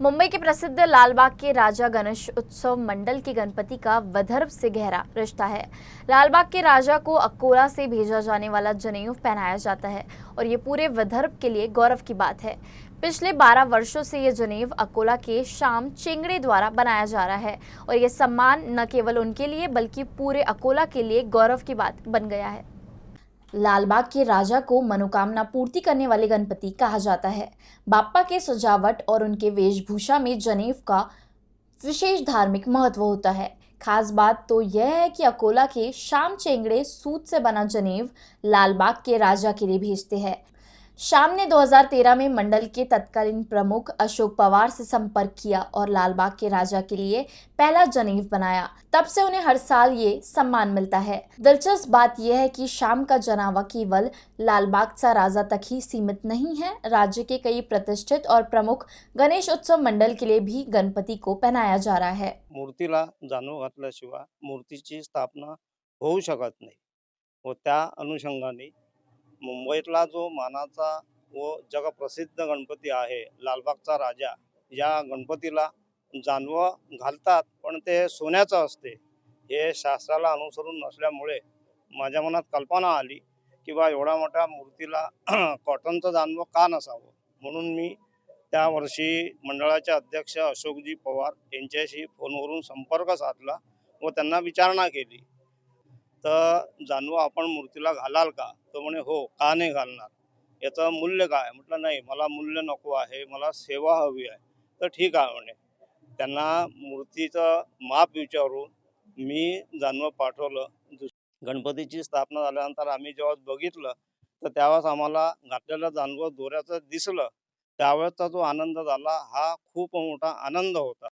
मुंबई के प्रसिद्ध लालबाग के राजा गणेश उत्सव मंडल के गणपति का विदर्भ से गहरा रिश्ता है। लालबाग के राजा को अकोला से भेजा जाने वाला जनेऊ पहनाया जाता है और ये पूरे विदर्भ के लिए गौरव की बात है। पिछले 12 वर्षों से ये जनेऊ अकोला के श्याम चेंगड़े द्वारा बनाया जा रहा है और ये सम्मान न केवल उनके लिए बल्कि पूरे अकोला के लिए गौरव की बात बन गया है। लालबाग के राजा को मनोकामना पूर्ति करने वाले गणपति कहा जाता है। बाप्पा के सजावट और उनके वेशभूषा में जनेऊ का विशेष धार्मिक महत्व होता है। खास बात तो यह है कि अकोला के श्याम चेंगड़े सूत से बना जनेऊ लालबाग के राजा के लिए भेजते हैं। श्याम ने 2013 में मंडल के तत्कालीन प्रमुख अशोक पवार से संपर्क किया और लालबाग के राजा के लिए पहला जनेऊ बनाया। तब से उन्हें हर साल ये सम्मान मिलता है। दिलचस्प बात यह है कि श्याम का जनावा केवल लालबाग सा राजा तक ही सीमित नहीं है। राज्य के कई प्रतिष्ठित और प्रमुख गणेश उत्सव मंडल के लिए भी गणपति को पहनाया जा रहा है। मूर्तीला जानू घातल्याशिवाय मूर्तीची स्थापना होऊ शकत नाही व त्या अनुषंगाने मुंबईतला जो मानाचा व जगप्रसिद्ध गणपती आहे लालबागचा राजा, या गणपतीला जानवं घालतात पण ते सोन्याचं असते। हे शास्त्राला अनुसरून नसल्यामुळे माझ्या मनात कल्पना आली की बा एवढा मोठा मूर्तीला कॉटनचं जानवं का नसावं, म्हणून मी त्या वर्षी मंडळाचे अध्यक्ष अशोकजी पवार यांच्याशी फोनवरून संपर्क साधला व त्यांना विचारणा केली। तर जानवं आपण मूर्तीला घालाल का? तो म्हणे हो, का नाही घालणार, याचं मूल्य काय? म्हटलं नाही, मला मूल्य नको आहे, मला सेवा हवी आहे। तर ठीक आहे म्हणे। त्यांना मूर्तीचं माप विचारून मी जानवं पाठवलं। गणपतीची स्थापना झाल्यानंतर आम्ही जेव्हा बघितलं तर त्यावेळेस आम्हाला घातलेलं जानवं दोऱ्याचं दिसलं। त्यावेळेसचा जो आनंद झाला हा खूप मोठा आनंद होता।